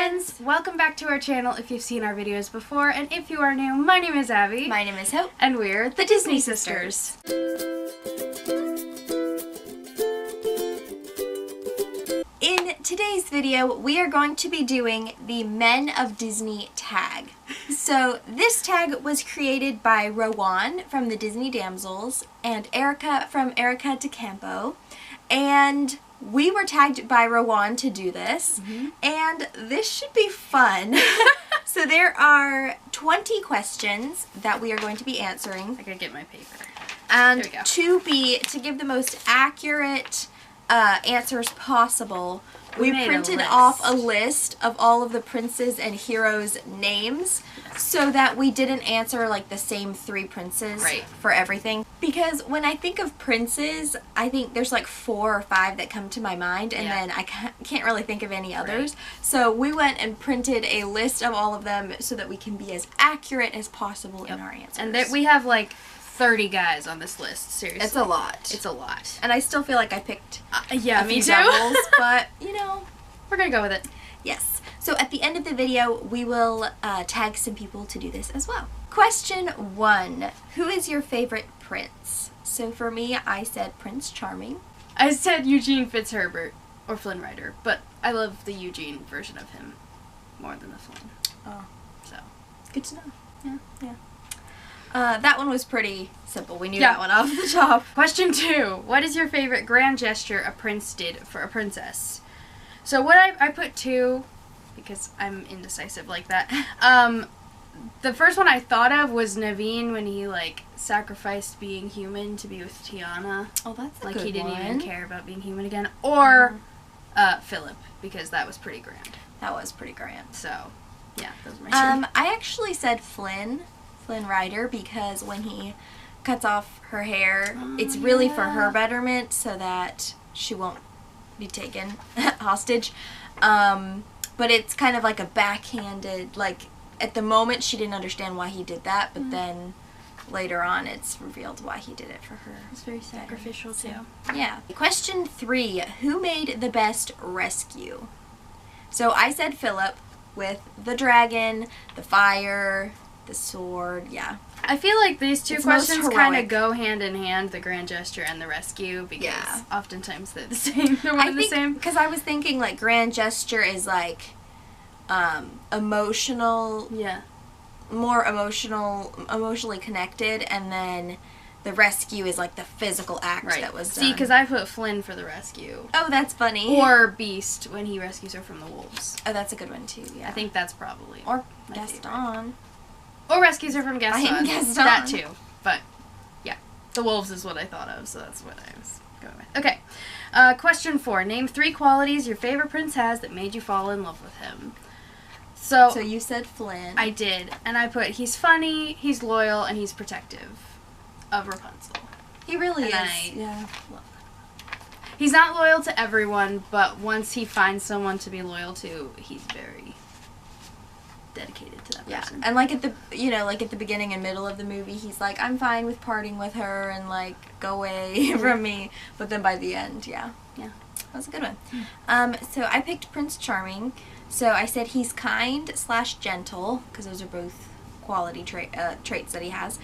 friends! Welcome back to our channel if you've seen our videos before, and if you are new, my name is Abby. My name is Hope. And we're the Disney Sisters. In today's video, we are going to be doing the Men of Disney tag. So this tag was created by Rowan from the Disney Damsels and Erica from Erica DeCampo. And we were tagged by Rowan to do this, and this should be fun. So there are 20 questions that we are going to be answering. I gotta get my paper. And to give the most accurate answers possible, we printed off a list of all of the princes and heroes' names so that we didn't answer like the same 3 princes for everything. Because when I think of princes, I think there's like 4 or 5 that come to my mind, and then I can't really think of any others. So we went and printed a list of all of them so that we can be as accurate as possible in our answers. And we have like 30 guys on this list, seriously. It's a lot. It's a lot. And I still feel like I picked me too. doubles, but you know. We're gonna go with it. Yes. So at the end of the video, we will tag some people to do this as well. Question 1. Who is your favorite prince? So for me, I said Prince Charming. I said Eugene Fitzherbert, or Flynn Rider, but I love the Eugene version of him more than the Flynn. Oh. So. Good to know. Yeah. That one was pretty simple. We knew that one off the top. Question 2. What is your favorite grand gesture a prince did for a princess? So what I put 2, because I'm indecisive like that. The first one I thought of was Naveen when he like sacrificed being human to be with Tiana. Oh, that's a like good he didn't one. even care about being human again. Or Philip, because that was pretty grand. That was pretty grand. So yeah, those are my 2. I actually said Flynn Rider, because when he cuts off her hair, it's really for her betterment so that she won't be taken hostage. But it's kind of like a backhanded, like at the moment she didn't understand why he did that, but then later on it's revealed why he did it for her. It's very sacrificial too. Yeah. Question 3. Who made the best rescue? So I said Philip with the dragon, the fire, the sword, I feel like these 2 questions kind of go hand in hand, the grand gesture and the rescue, because oftentimes they're the same. They're one and the same. Because I was thinking like grand gesture is like emotional, more emotionally connected, and then the rescue is like the physical act that was done. See, because I put Flynn for the rescue. Oh, that's funny. Or Beast when he rescues her from the wolves. Oh, that's a good one too, yeah. I think that's probably Or my Gaston. favorite. Or rescues her from Gaston. Gaston. That too. But, yeah. The wolves is what I thought of, so that's what I was going with. Okay. Question 4. Name 3 qualities your favorite prince has that made you fall in love with him. So you said Flynn. I did. And I put, he's funny, he's loyal, and he's protective of Rapunzel. He really is. Yeah. He's not loyal to everyone, but once he finds someone to be loyal to, he's very dedicated to that person. And like at the beginning and middle of the movie, he's like, I'm fine with parting with her and like go away from me, but then by the end, that was a good one. So I picked Prince Charming. So I said he's kind / gentle, because those are both quality traits that he has.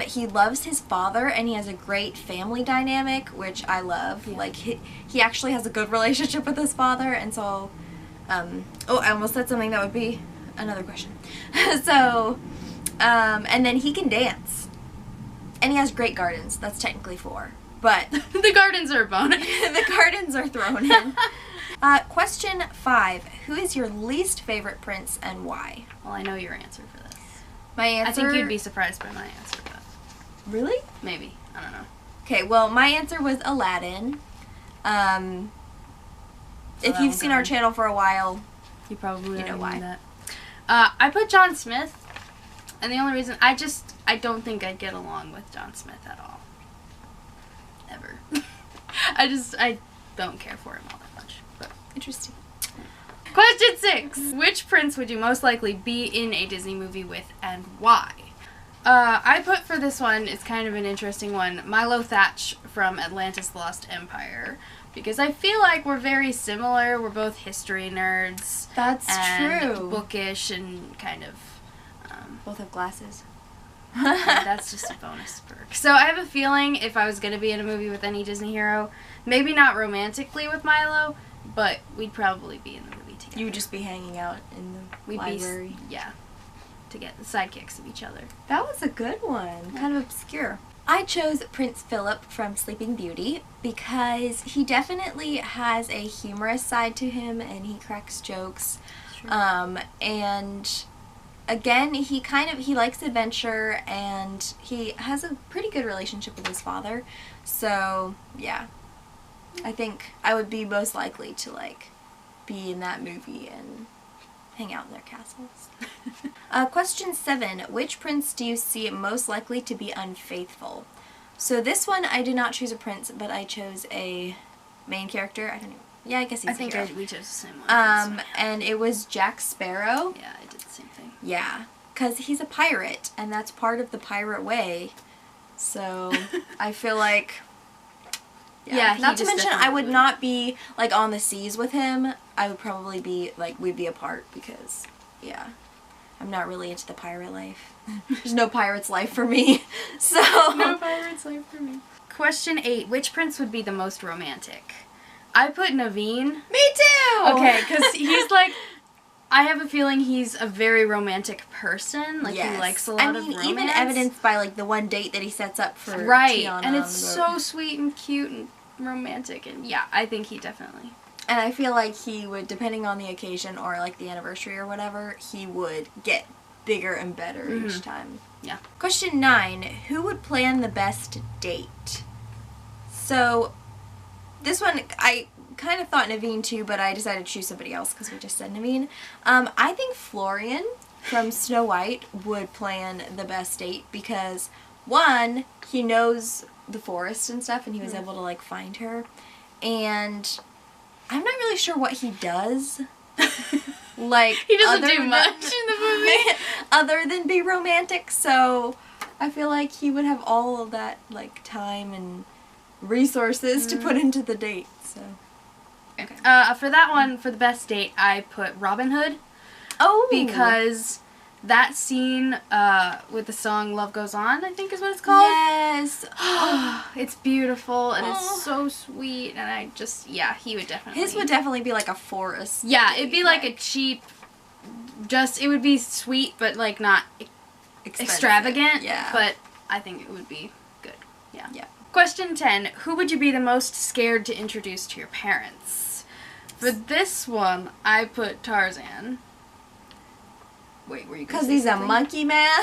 He loves his father, and he has a great family dynamic, which I love. Like he actually has a good relationship with his father, and so I almost said something that would be another question. So, and then he can dance. And he has great gardens. That's technically 4. But the gardens are a bonus. The gardens are thrown in. Question 5. Who is your least favorite prince and why? Well, I know your answer for this. My answer... I think you'd be surprised by my answer, but... Really? Maybe. I don't know. Okay, well, my answer was Aladdin. If you've seen our channel for a while, you probably know why. That. I put John Smith, and the only reason, I don't think I'd get along with John Smith at all. Ever. I don't care for him all that much. But interesting. Question 6. Which prince would you most likely be in a Disney movie with, and why? I put for this one, it's kind of an interesting one, Milo Thatch from Atlantis: The Lost Empire. because I feel like we're very similar. We're both history nerds. That's and true. Bookish and kind of... both have glasses. that's just a bonus perk. So I have a feeling if I was going to be in a movie with any Disney hero, maybe not romantically with Milo, but we'd probably be in the movie together. You would just be hanging out in the library. Yeah. To get the sidekicks of each other. That was a good one. Kind of obscure. I chose Prince Philip from Sleeping Beauty because he definitely has a humorous side to him and he cracks jokes. Sure. And again, he likes adventure and he has a pretty good relationship with his father. So, yeah. I think I would be most likely to, like, be in that movie and hang out in their castles. Question 7. Which prince do you see most likely to be unfaithful? So this one, I did not choose a prince, but I chose a main character. I don't know. Yeah, I guess he's a hero. We chose the same one. And it was Jack Sparrow. Yeah, I did the same thing. Yeah, because he's a pirate, and that's part of the pirate way. So I feel like... Yeah, not to mention, I would not be, like, on the seas with him. I would probably be, like, we'd be apart because, yeah, I'm not really into the pirate life. There's no pirate's life for me, so... No pirate's life for me. Question 8. Which prince would be the most romantic? I put Naveen. Me too! Okay, because he's, like... I have a feeling he's a very romantic person. Like, he likes a lot of romance. Even evidenced by, like, the one date that he sets up for Right, Tiana and it's so sweet and cute and romantic, and yeah, I think he definitely... And I feel like he would, depending on the occasion or, like, the anniversary or whatever, he would get bigger and better each time. Yeah. Question 9. Who would plan the best date? So, this one, I kind of thought Naveen too, but I decided to choose somebody else because we just said Naveen. I think Florian from Snow White would plan the best date because, one, he knows the forest and stuff and he was able to, like, find her. And I'm not really sure what he does. Like, he doesn't do much in the movie. Other than be romantic, so I feel like he would have all of that, like, time and resources to put into the date, so... Okay. For that one, for the best date, I put Robin Hood. Oh! Because that scene with the song Love Goes On, I think is what it's called. Yes! It's beautiful, and it's so sweet, and I just, yeah, he would definitely... His would definitely be like a forest. Yeah, it'd be like a cheap, it would be sweet, but, like, not extravagant. Yeah. But I think it would be good. Yeah. Yeah. Question 10. Who would you be the most scared to introduce to your parents? For this one, I put Tarzan. Wait, were you gonna say because he's something? a monkey man?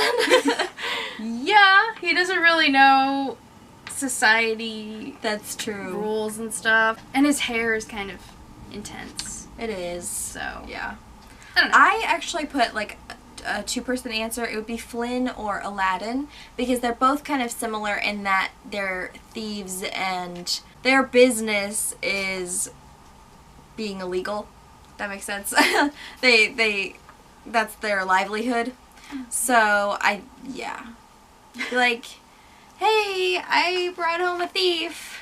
Yeah, he doesn't really know society That's true. rules and stuff. And his hair is kind of intense. It is. So, Yeah. I don't know. I actually put, like, a two-person answer. It would be Flynn or Aladdin because they're both kind of similar in that they're thieves and their business is being illegal. That makes sense. That's their livelihood. So, yeah. Like, hey, I brought home a thief.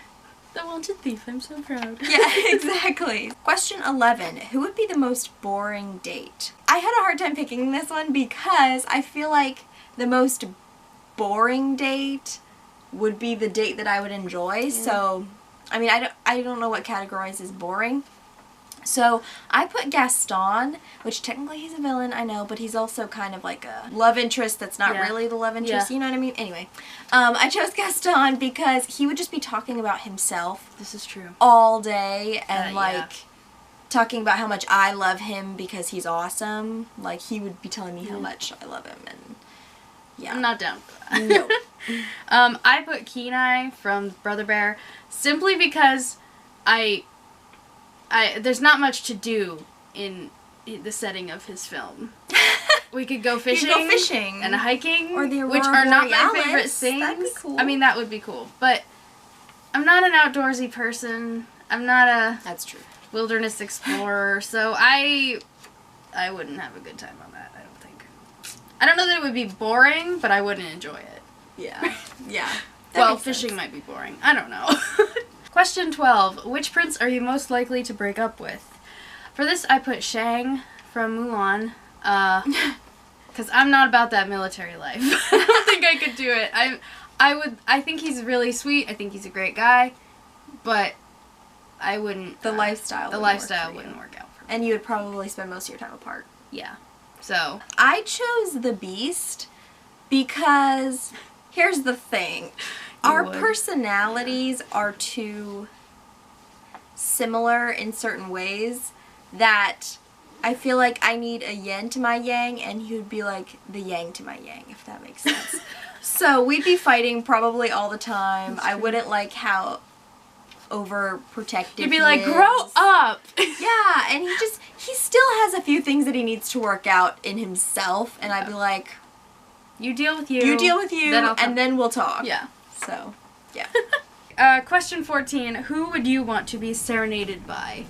The wanted thief, I'm so proud. Yeah, exactly. Question 11. Who would be the most boring date? I had a hard time picking this one because I feel like the most boring date would be the date that I would enjoy. Yeah. So, I mean, I don't know what categorizes boring. So, I put Gaston, which technically he's a villain, I know, but he's also kind of like a love interest that's not really the love interest, you know what I mean? Anyway, I chose Gaston because he would just be talking about himself. This is true. All day, and talking about how much I love him because he's awesome. Like, he would be telling me how much I love him, and yeah. I'm not down for that. No. I put Kenai from Brother Bear simply because there's not much to do in the setting of his film. We could go fishing, and hiking, or the Aurora which are not my Borealis. favorite things. That'd be cool. I mean, that would be cool, but I'm not an outdoorsy person. I'm not a That's true. wilderness explorer, so I wouldn't have a good time on that. I don't think. I don't know that it would be boring, but I wouldn't enjoy it. Yeah. Yeah. Well, fishing might be boring. I don't know. Question 12. Which prince are you most likely to break up with? For this, I put Shang from Mulan. Because I'm not about that military life. I don't think I could do it. I think he's really sweet. I think he's a great guy. But I wouldn't... The lifestyle wouldn't work out for me. And you would probably spend most of your time apart. Yeah. So... I chose the Beast because... Here's the thing. Our personalities are too similar in certain ways that I feel like I need a yin to my yang, and he would be like the yang to my yang, if that makes sense. So we'd be fighting probably all the time. I wouldn't like how overprotective You'd be like, grow up! Yeah, and he still has a few things that he needs to work out in himself, and I'd be like... You deal with you. You deal with you, and then we'll talk. Yeah. So, yeah. Question 14. Who would you want to be serenaded by?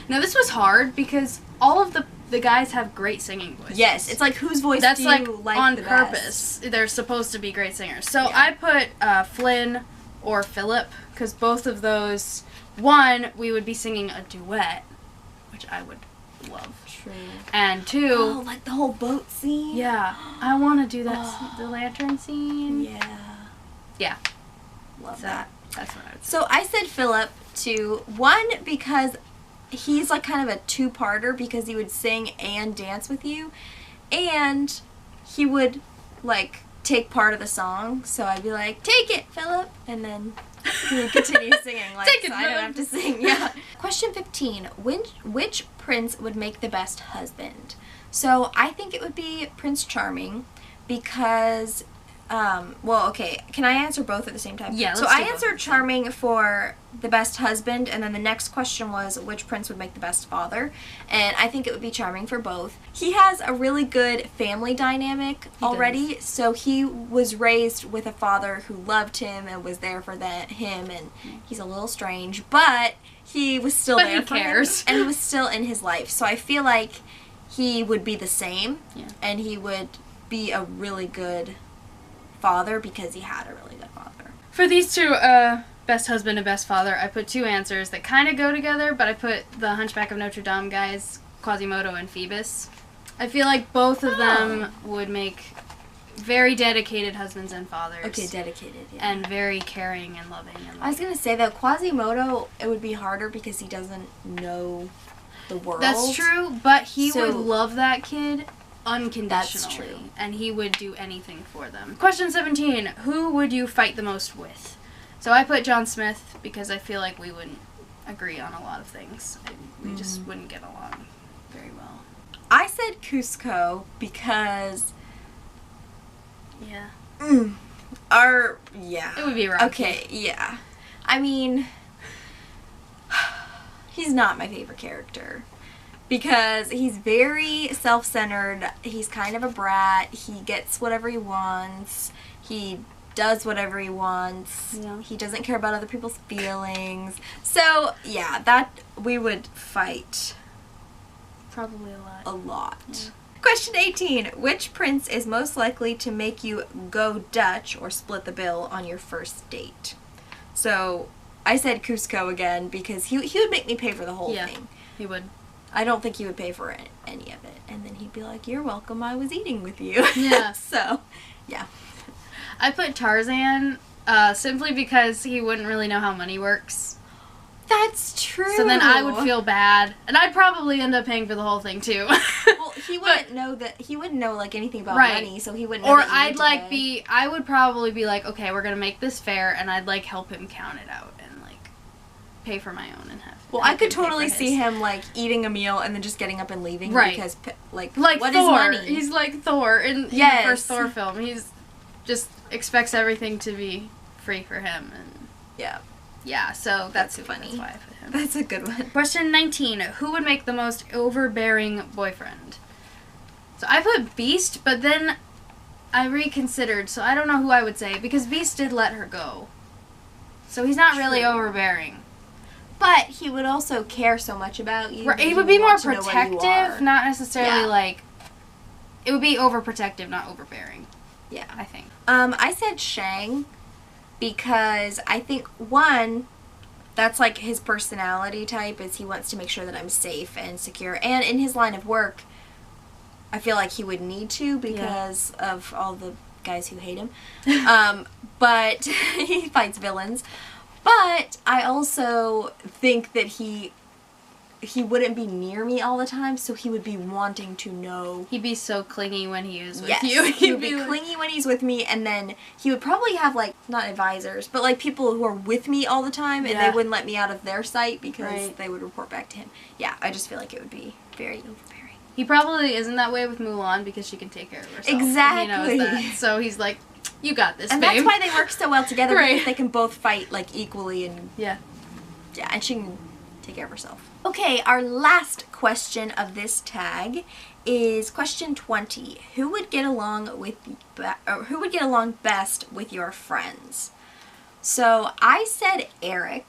Now, this was hard because all of the guys have great singing voices. Yes, it's like whose voice That's do you like on the purpose. best? They're supposed to be great singers. So I put Flynn or Philip because both of those, one, we would be singing a duet, which I would love. True. And two... Oh, like the whole boat scene? Yeah. I want to do that, the lantern scene. Yeah. Yeah. Love that. That's what I would say. So I said Philip too. One, because he's like kind of a two-parter because he would sing and dance with you. And he would like take part of the song. So I'd be like, take it, Philip. And then he would continue singing. Like, Take it, so I don't have to sing. Yeah. Question 15. Which prince would make the best husband? So I think it would be Prince Charming because... well, okay, can I answer both at the same time? Yeah, so I answered Charming for the best husband, and then the next question was which prince would make the best father, and I think it would be Charming for both. He has a really good family dynamic already, so he was raised with a father who loved him and was there for him, and he's a little strange, but he was still there for him, and he was still in his life, so I feel like he would be the same, and he would be a really good father because he had a really good father. For these two, best husband and best father, I put two answers that kind of go together, but I put the Hunchback of Notre Dame guys, Quasimodo and Phoebus. I feel like both of them would make very dedicated husbands and fathers. Okay, dedicated, yeah. And very caring and loving. I was going to say, though, Quasimodo, it would be harder because he doesn't know the world. That's true, but he would love that kid unconditionally. That's true. And he would do anything for them. Question 17. Who would you fight the most with? So I put John Smith because I feel like we wouldn't agree on a lot of things. We just wouldn't get along very well. I said Cusco because... Yeah. It would be Rocky. Okay, yeah. I mean... he's not my favorite character. Because he's very self-centered, he's kind of a brat, he gets whatever he wants, he does whatever he wants, he doesn't care about other people's feelings. So, yeah, that we would fight. Probably a lot. A lot. Yeah. Question 18. Which prince is most likely to make you go Dutch or split the bill on your first date? So, I said Cusco again because he would make me pay for the whole thing. He would. I don't think he would pay for any of it. And then he'd be like, you're welcome, I was eating with you. Yeah. So, yeah. I put Tarzan simply because he wouldn't really know how money works. That's true. So then I would feel bad. And I'd probably end up paying for the whole thing, too. Well, he wouldn't know that. He wouldn't know, like, anything about money, so he wouldn't know or that I'd, like, I would probably be like, okay, we're going to make this fair, and I'd, like, help him count it out and, like, pay for my own and have. Well, I could totally see him, like, eating a meal and then just getting up and leaving. Right. Because, like what Thor. is money? He's like Thor in the first Thor film. He's just expects everything to be free for him. And yeah, so that's funny. That's why I put him. That's a good one. Question 19. Who would make the most overbearing boyfriend? So I put Beast, but then I reconsidered, so I don't know who I would say, because Beast did let her go. So he's not really overbearing. But he would also care so much about you. Right, he would be more protective, not necessarily like... It would be overprotective, not overbearing. Yeah. I think. I said Shang because I think, one, that's like his personality type, is he wants to make sure that I'm safe and secure. And in his line of work, I feel like he would need to because of all the guys who hate him. But he fights villains. But I also think that he wouldn't be near me all the time, so he would be wanting to know. He'd be so clingy when he was with you. He would be clingy when he's with me, and then he would probably have, like, not advisors, but, like, people who are with me all the time, and they wouldn't let me out of their sight because they would report back to him. Yeah, I just feel like it would be very overbearing. He probably isn't that way with Mulan because she can take care of herself. Exactly. He knows that. So he's like, you got this, and babe. that's why they work so well together, because they can both fight, like, equally, and... Yeah, and she can take care of herself. Okay, our last question of this tag is question 20. Who would get along best with your friends? So I said Eric,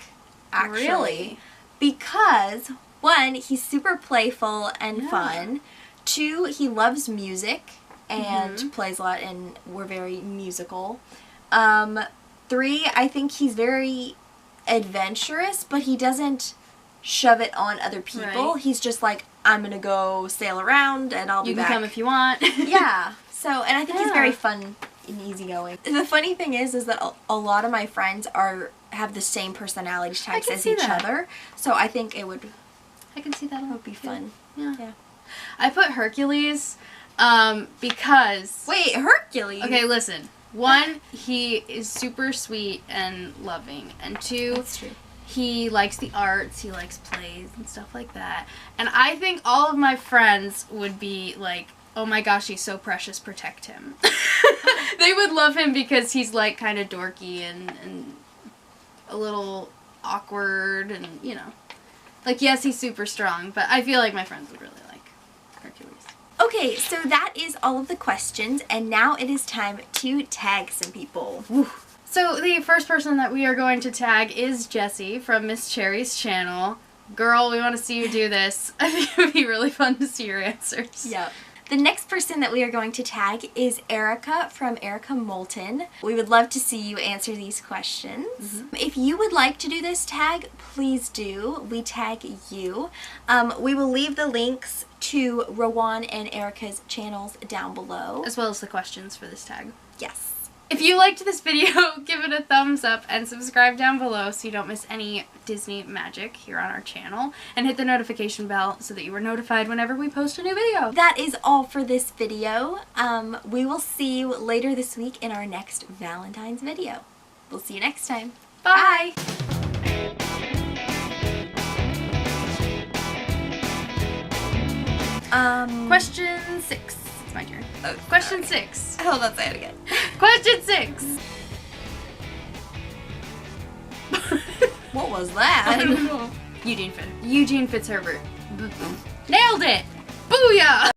actually, really? Because 1, he's super playful and fun. 2, he loves music and plays a lot, and we're very musical. 3, I think he's very adventurous, but he doesn't shove it on other people. Right. He's just like, I'm gonna go sail around and I'll be back. You can come if you want. Yeah. So, and I think he's very fun and easygoing. The funny thing is that a lot of my friends have the same personality types as each other. So I think it would. I can see that. It would be fun. Yeah. I put Hercules because. Wait, Hercules. Okay, listen. 1, he is super sweet and loving, and 2, that's true. He likes the arts, he likes plays and stuff like that. And I think all of my friends would be like, oh my gosh, he's so precious, protect him. They would love him because he's like kind of dorky and a little awkward and, you know. Like, yes, he's super strong, but I feel like my friends would really like Hercules. Okay, so that is all of the questions, and now it is time to tag some people. Woo. So the first person that we are going to tag is Jessie from Miss Cherry's channel. Girl, we want to see you do this. I think it would be really fun to see your answers. Yep. The next person that we are going to tag is Erica from Erica Moulton. We would love to see you answer these questions. If you would like to do this tag, please do. We tag you. We will leave the links to Rowan and Erica's channels down below. As well as the questions for this tag. Yes. If you liked this video, give it a thumbs up and subscribe down below so you don't miss any Disney magic here on our channel. And hit the notification bell so that you are notified whenever we post a new video. That is all for this video. We will see you later this week in our next Valentine's video. We'll see you next time. Bye! Question 6. It's my turn. Oh, Question 6. Hold on, say it again. Question 6. What was that? I don't know. Eugene Fitzherbert. Nailed it! Booyah!